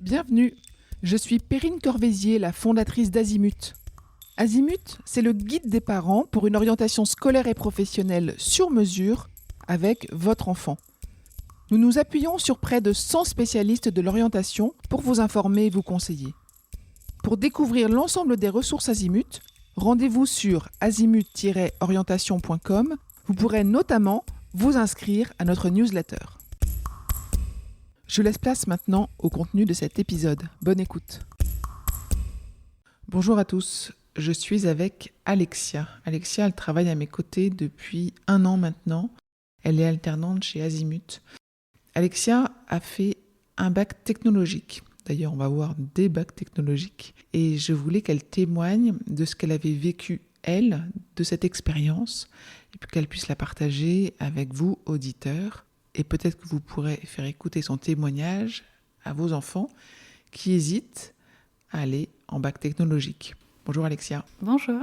Bienvenue, je suis Perrine Corvézier, la fondatrice d'Azimut. Azimut, c'est le guide des parents pour une orientation scolaire et professionnelle sur mesure avec votre enfant. Nous nous appuyons sur près de 100 spécialistes de l'orientation pour vous informer et vous conseiller. Pour découvrir l'ensemble des ressources Azimut, rendez-vous sur azimut-orientation.com. Vous pourrez notamment vous inscrire à notre newsletter. Je laisse place maintenant au contenu de cet épisode. Bonne écoute. Bonjour à tous, je suis avec Alexia. Alexia, elle travaille à mes côtés depuis 1 an maintenant. Elle est alternante chez Azimut. Alexia a fait un bac technologique. D'ailleurs, on va voir des bacs technologiques. Et je voulais qu'elle témoigne de ce qu'elle avait vécu, elle, de cette expérience, et puis qu'elle puisse la partager avec vous, auditeurs. Et peut-être que vous pourrez faire écouter son témoignage à vos enfants qui hésitent à aller en bac technologique. Bonjour Alexia. Bonjour.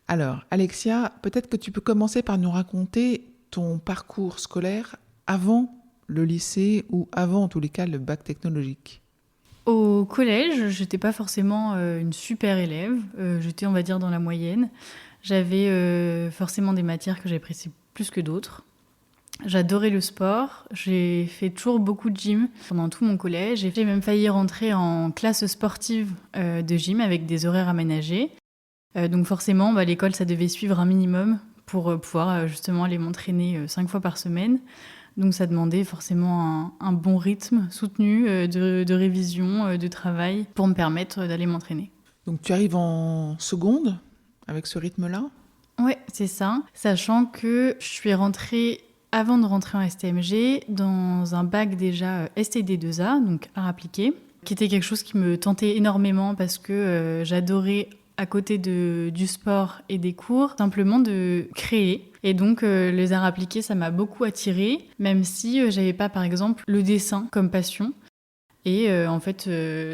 Alors Alexia, peut-être que tu peux commencer par nous raconter ton parcours scolaire avant le lycée ou avant en tous les cas le bac technologique. Au collège, j'étais pas forcément une super élève. J'étais, on va dire, dans la moyenne. J'avais forcément des matières que j'appréciais plus que d'autres. J'adorais le sport. J'ai fait toujours beaucoup de gym pendant tout mon collège. J'ai même failli rentrer en classe sportive de gym avec des horaires aménagés. Donc forcément, l'école, ça devait suivre un minimum pour pouvoir justement aller m'entraîner 5 fois par semaine. Donc ça demandait forcément un bon rythme soutenu de révision, de travail pour me permettre d'aller m'entraîner. Donc tu arrives en seconde avec ce rythme-là ? Ouais, c'est ça. Sachant que je suis rentrée, avant de rentrer en STMG, dans un bac déjà STD2A, donc art appliqué, qui était quelque chose qui me tentait énormément parce que j'adorais, à côté du sport et des cours, simplement de créer. Et donc, les arts appliqués, ça m'a beaucoup attirée, même si j'avais pas, par exemple, le dessin comme passion. Et en fait,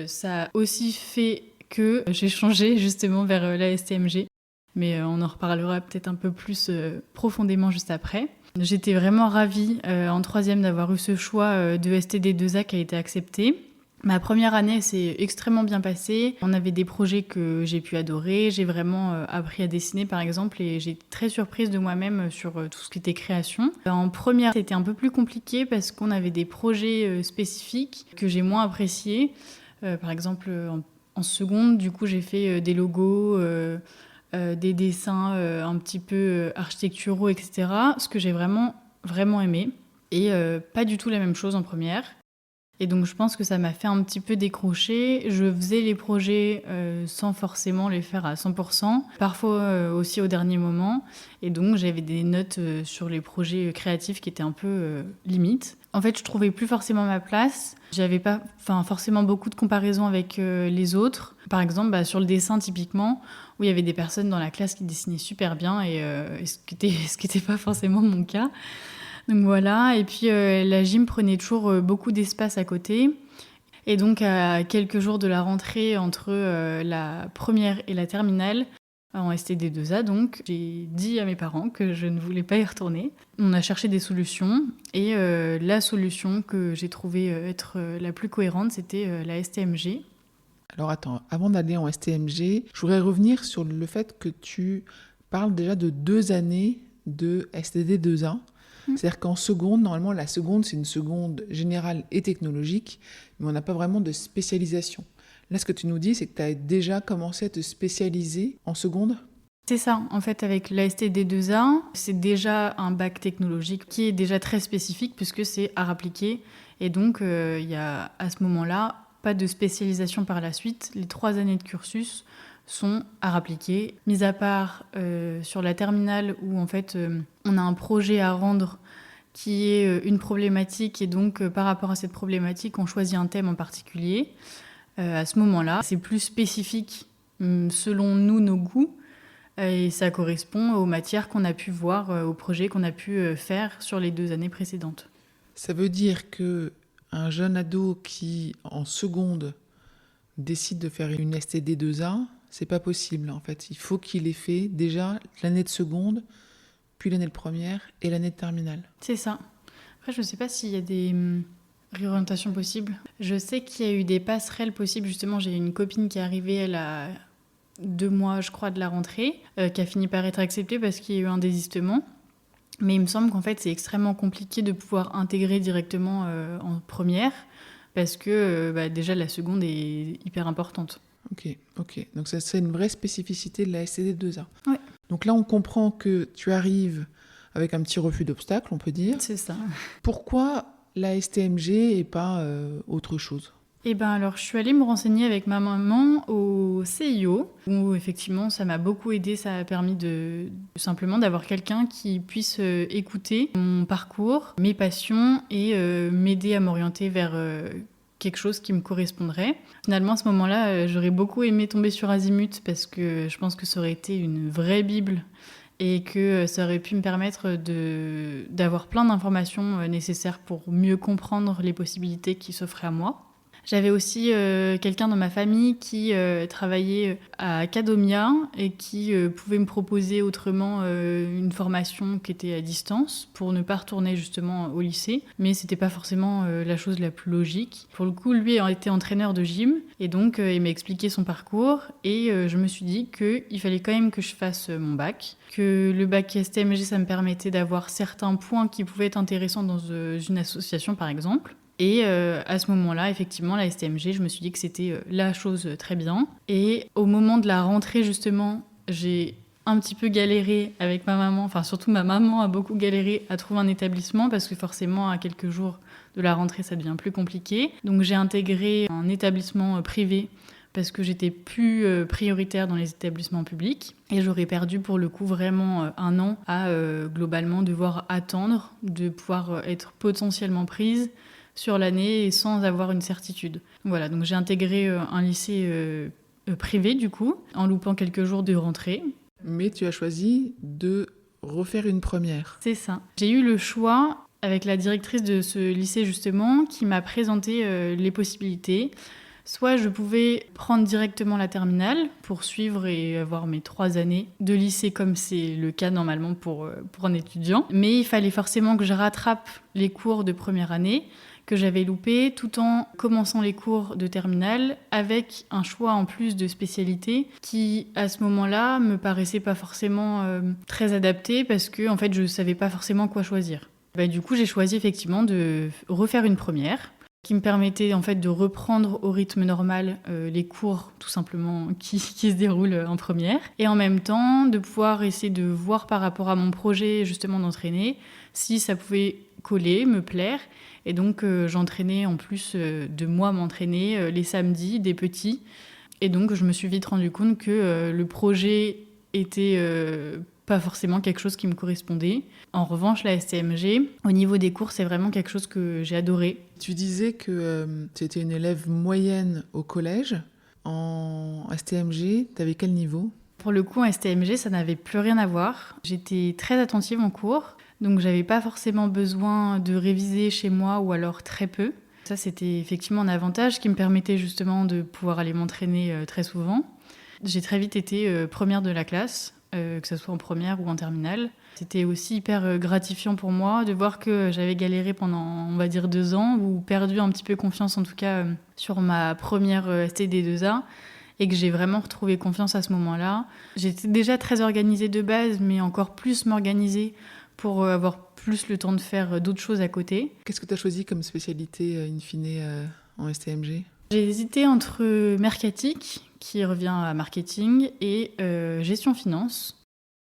ça a aussi fait que j'ai changé justement vers la STMG. Mais on en reparlera peut-être un peu plus profondément juste après. J'étais vraiment ravie en 3e d'avoir eu ce choix de STD2A qui a été accepté. Ma première année s'est extrêmement bien passée. On avait des projets que j'ai pu adorer. J'ai vraiment appris à dessiner, par exemple, et j'ai été très surprise de moi-même sur tout ce qui était création. En première, c'était un peu plus compliqué parce qu'on avait des projets spécifiques que j'ai moins appréciés. Par exemple, en seconde, du coup, j'ai fait des logos, des dessins un petit peu architecturaux, etc. Ce que j'ai vraiment, vraiment aimé. Et pas du tout la même chose en première. Et donc je pense que ça m'a fait un petit peu décrocher. Je faisais les projets sans forcément les faire à 100%, parfois aussi au dernier moment. Et donc j'avais des notes sur les projets créatifs qui étaient un peu limites. En fait, je trouvais plus forcément ma place. J'avais pas forcément beaucoup de comparaisons avec les autres. Par exemple, sur le dessin typiquement, où il y avait des personnes dans la classe qui dessinaient super bien et ce qui était pas forcément mon cas. Donc voilà, et puis la gym prenait toujours beaucoup d'espace à côté. Et donc à quelques jours de la rentrée entre la première et la terminale, en STD2A donc, j'ai dit à mes parents que je ne voulais pas y retourner. On a cherché des solutions et la solution que j'ai trouvée être la plus cohérente, c'était la STMG. Alors attends, avant d'aller en STMG, je voudrais revenir sur le fait que tu parles déjà de 2 années de STD2A. C'est-à-dire qu'en seconde, normalement, la seconde, c'est une seconde générale et technologique, mais on n'a pas vraiment de spécialisation. Là, ce que tu nous dis, c'est que tu as déjà commencé à te spécialiser en seconde ? C'est ça, en fait, avec la STD2A, c'est déjà un bac technologique qui est déjà très spécifique puisque c'est art appliqué. Et donc, il y a à ce moment-là pas de spécialisation par la suite. Les 3 années de cursus sont art appliqué, mis à part sur la terminale où en fait on a un projet à rendre qui est une problématique et donc par rapport à cette problématique on choisit un thème en particulier. À ce moment-là, c'est plus spécifique selon nous, nos goûts, et ça correspond aux matières qu'on a pu voir, aux projets qu'on a pu faire sur les 2 années précédentes. Ça veut dire que un jeune ado qui, en seconde, décide de faire une STD2A, c'est pas possible en fait. Il faut qu'il ait fait déjà l'année de seconde, puis l'année de première et l'année de terminale. C'est ça. Après, je ne sais pas s'il y a Réorientation possible. Je sais qu'il y a eu des passerelles possibles. Justement, j'ai une copine qui est arrivée, elle a 2 mois, je crois, de la rentrée, qui a fini par être acceptée parce qu'il y a eu un désistement. Mais il me semble qu'en fait, c'est extrêmement compliqué de pouvoir intégrer directement en première parce que déjà, la seconde est hyper importante. Ok. Donc ça, c'est une vraie spécificité de la STD2A. Ouais. Donc là, on comprend que tu arrives avec un petit refus d'obstacle, on peut dire. C'est ça. Pourquoi la STMG et pas autre chose? Eh ben alors, je suis allée me renseigner avec ma maman au CIO, où effectivement, ça m'a beaucoup aidée. Ça a permis simplement d'avoir quelqu'un qui puisse écouter mon parcours, mes passions et m'aider à m'orienter vers quelque chose qui me correspondrait. Finalement, à ce moment-là, j'aurais beaucoup aimé tomber sur Azimut parce que je pense que ça aurait été une vraie bible et que ça aurait pu me permettre d'avoir plein d'informations nécessaires pour mieux comprendre les possibilités qui s'offraient à moi. J'avais aussi quelqu'un dans ma famille qui travaillait à Academia et qui pouvait me proposer autrement une formation qui était à distance pour ne pas retourner justement au lycée. Mais c'était pas forcément la chose la plus logique. Pour le coup, lui était entraîneur de gym et donc il m'a expliqué son parcours et je me suis dit qu'il fallait quand même que je fasse mon bac, que le bac STMG, ça me permettait d'avoir certains points qui pouvaient être intéressants dans une association par exemple. Et à ce moment-là, effectivement, la STMG, je me suis dit que c'était la chose très bien. Et au moment de la rentrée, justement, j'ai un petit peu galéré avec ma maman. Enfin, surtout ma maman a beaucoup galéré à trouver un établissement parce que forcément, à quelques jours de la rentrée, ça devient plus compliqué. Donc j'ai intégré un établissement privé parce que j'étais plus prioritaire dans les établissements publics. Et j'aurais perdu pour le coup vraiment 1 an à globalement devoir attendre de pouvoir être potentiellement prise sur l'année et sans avoir une certitude. Voilà, donc j'ai intégré un lycée privé du coup, en loupant quelques jours de rentrée. Mais tu as choisi de refaire une première. C'est ça. J'ai eu le choix avec la directrice de ce lycée justement qui m'a présenté les possibilités. Soit je pouvais prendre directement la terminale pour suivre et avoir mes 3 années de lycée comme c'est le cas normalement pour un étudiant. Mais il fallait forcément que je rattrape les cours de première année que j'avais loupé tout en commençant les cours de terminale avec un choix en plus de spécialité qui à ce moment-là me paraissait pas forcément très adapté parce que en fait je savais pas forcément quoi choisir. Du coup j'ai choisi effectivement de refaire une première qui me permettait en fait de reprendre au rythme normal les cours tout simplement qui se déroulent en première et en même temps de pouvoir essayer de voir par rapport à mon projet justement d'entraîner si ça pouvait coller, me plaire. Et donc, j'entraînais en plus de moi m'entraîner les samedis, des petits. Et donc, je me suis vite rendu compte que le projet était pas forcément quelque chose qui me correspondait. En revanche, la STMG, au niveau des cours, c'est vraiment quelque chose que j'ai adoré. Tu disais que tu étais une élève moyenne au collège. En STMG, tu avais quel niveau ? Pour le coup, en STMG, ça n'avait plus rien à voir. J'étais très attentive en cours. Donc, j'avais pas forcément besoin de réviser chez moi ou alors très peu. Ça, c'était effectivement un avantage qui me permettait justement de pouvoir aller m'entraîner très souvent. J'ai très vite été première de la classe, que ce soit en première ou en terminale. C'était aussi hyper gratifiant pour moi de voir que j'avais galéré pendant, on va dire, 2 ans ou perdu un petit peu confiance en tout cas sur ma première STD2A. Et que j'ai vraiment retrouvé confiance à ce moment-là. J'étais déjà très organisée de base, mais encore plus m'organiser pour avoir plus le temps de faire d'autres choses à côté. Qu'est-ce que tu as choisi comme spécialité in fine en STMG ? J'ai hésité entre mercatique, qui revient à marketing, et gestion finance.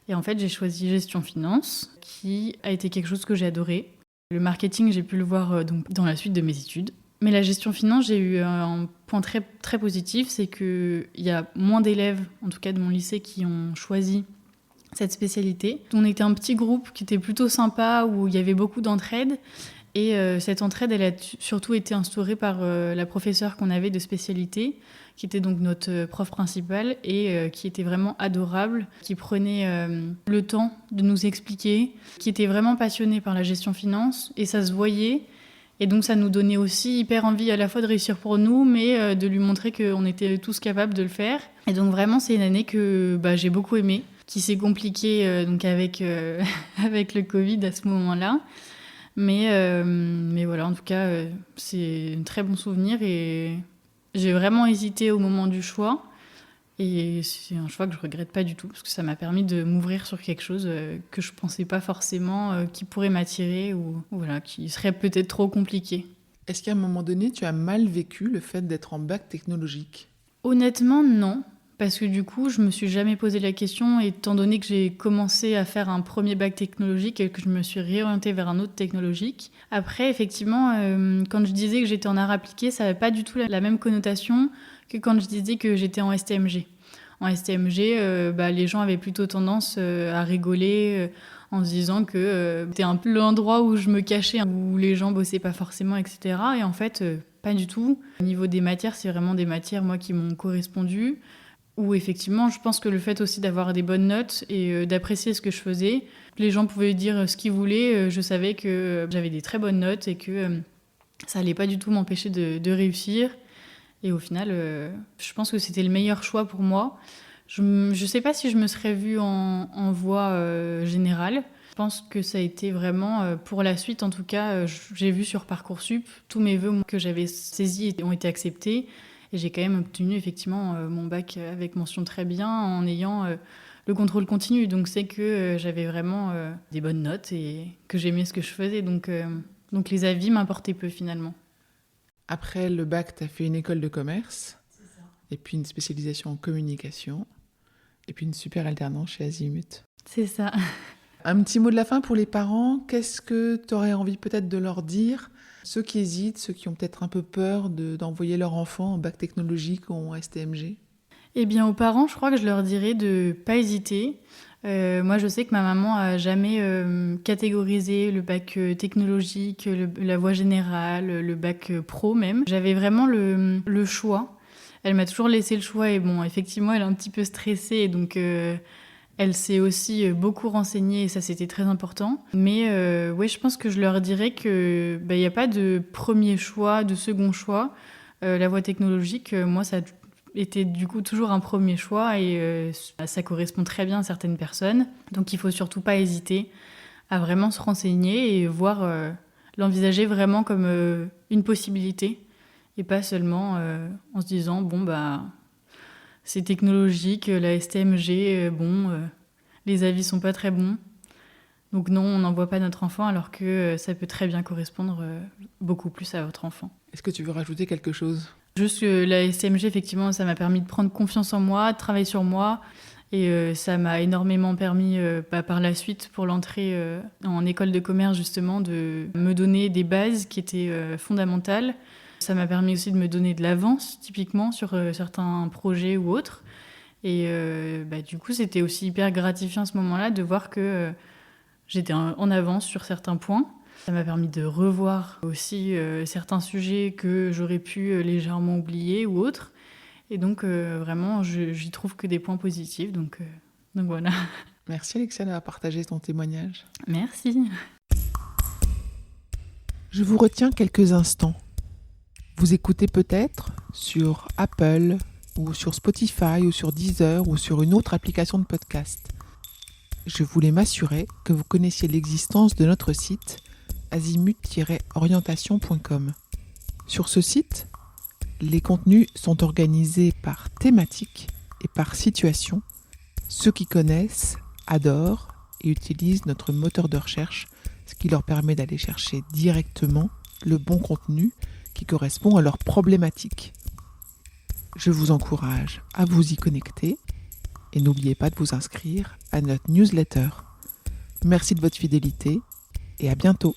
Et en fait, j'ai choisi gestion finance, qui a été quelque chose que j'ai adoré. Le marketing, j'ai pu le voir donc, dans la suite de mes études. Mais la gestion finance, j'ai eu un point très, très positif, c'est qu'il y a moins d'élèves, en tout cas de mon lycée, qui ont choisi cette spécialité. On était un petit groupe qui était plutôt sympa, où il y avait beaucoup d'entraide. Et cette entraide, elle a surtout été instaurée par la professeure qu'on avait de spécialité, qui était donc notre prof principale et qui était vraiment adorable, qui prenait le temps de nous expliquer, qui était vraiment passionnée par la gestion finance. Et ça se voyait. Et donc ça nous donnait aussi hyper envie à la fois de réussir pour nous, mais de lui montrer qu'on était tous capables de le faire. Et donc vraiment, c'est une année que j'ai beaucoup aimée, qui s'est compliquée donc avec le Covid à ce moment-là. Mais voilà, en tout cas, c'est un très bon souvenir et j'ai vraiment hésité au moment du choix. Et c'est un choix que je regrette pas du tout parce que ça m'a permis de m'ouvrir sur quelque chose que je pensais pas forcément qui pourrait m'attirer ou voilà, qui serait peut-être trop compliqué. Est-ce qu'à un moment donné, tu as mal vécu le fait d'être en bac technologique ? Honnêtement, non. Parce que du coup, je me suis jamais posé la question, étant donné que j'ai commencé à faire un premier bac technologique et que je me suis réorientée vers un autre technologique. Après, effectivement, quand je disais que j'étais en art appliqué, ça n'avait pas du tout la même connotation que quand je disais que j'étais en STMG. En STMG, les gens avaient plutôt tendance à rigoler en se disant que c'était un peu l'endroit où je me cachais, où les gens bossaient pas forcément, etc. Et en fait, pas du tout. Au niveau des matières, c'est vraiment des matières, moi, qui m'ont correspondu. Où effectivement, je pense que le fait aussi d'avoir des bonnes notes et d'apprécier ce que je faisais, les gens pouvaient dire ce qu'ils voulaient, je savais que j'avais des très bonnes notes et que ça allait pas du tout m'empêcher de réussir. Et au final, je pense que c'était le meilleur choix pour moi. Je sais pas si je me serais vue en voie générale. Je pense que ça a été vraiment, pour la suite en tout cas, j'ai vu sur Parcoursup, tous mes vœux que j'avais saisis ont été acceptés. Et j'ai quand même obtenu effectivement mon bac avec mention très bien en ayant le contrôle continu. Donc c'est que j'avais vraiment des bonnes notes et que j'aimais ce que je faisais. Donc les avis m'importaient peu finalement. Après le bac, tu as fait une école de commerce, et puis une spécialisation en communication, et puis une super alternance chez Azimut. C'est ça. Un petit mot de la fin pour les parents. Qu'est-ce que tu aurais envie peut-être de leur dire ? Ceux qui hésitent, ceux qui ont peut-être un peu peur d'envoyer leur enfant en bac technologique ou en STMG. Eh bien, aux parents, je crois que je leur dirais de ne pas hésiter. Moi, je sais que ma maman a jamais catégorisé le bac technologique, la voie générale, le bac pro même. J'avais vraiment le choix. Elle m'a toujours laissé le choix et bon, effectivement, elle est un petit peu stressée et donc elle s'est aussi beaucoup renseignée et ça, c'était très important. Mais ouais, je pense que je leur dirais qu'il n'y a pas de premier choix, de second choix. La voie technologique, moi, ça a été du coup toujours un premier choix et ça correspond très bien à certaines personnes. Donc il ne faut surtout pas hésiter à vraiment se renseigner et voir, l'envisager vraiment comme une possibilité et pas seulement en se disant bon bah c'est technologique, la STMG, les avis sont pas très bons. Donc non, on n'envoie pas notre enfant alors que ça peut très bien correspondre beaucoup plus à votre enfant. Est-ce que tu veux rajouter quelque chose ? Juste que la STMG, effectivement, ça m'a permis de prendre confiance en moi, de travailler sur moi. Et ça m'a énormément permis par la suite, pour l'entrée en école de commerce, justement, de me donner des bases qui étaient fondamentales. Ça m'a permis aussi de me donner de l'avance, typiquement, sur certains projets ou autres. Et du coup, c'était aussi hyper gratifiant à ce moment-là de voir que j'étais en avance sur certains points. Ça m'a permis de revoir aussi certains sujets que j'aurais pu légèrement oublier ou autres. Et donc, vraiment, j'y trouve que des points positifs. Donc voilà. Merci Alexia d'avoir partagé ton témoignage. Merci. Je vous retiens quelques instants. Vous écoutez peut-être sur Apple ou sur Spotify ou sur Deezer ou sur une autre application de podcast. Je voulais m'assurer que vous connaissiez l'existence de notre site azimut-orientation.com. Sur ce site, les contenus sont organisés par thématique et par situation. Ceux qui connaissent adorent et utilisent notre moteur de recherche, ce qui leur permet d'aller chercher directement le bon contenu qui correspond à leurs problématiques. Je vous encourage à vous y connecter et n'oubliez pas de vous inscrire à notre newsletter. Merci de votre fidélité et à bientôt.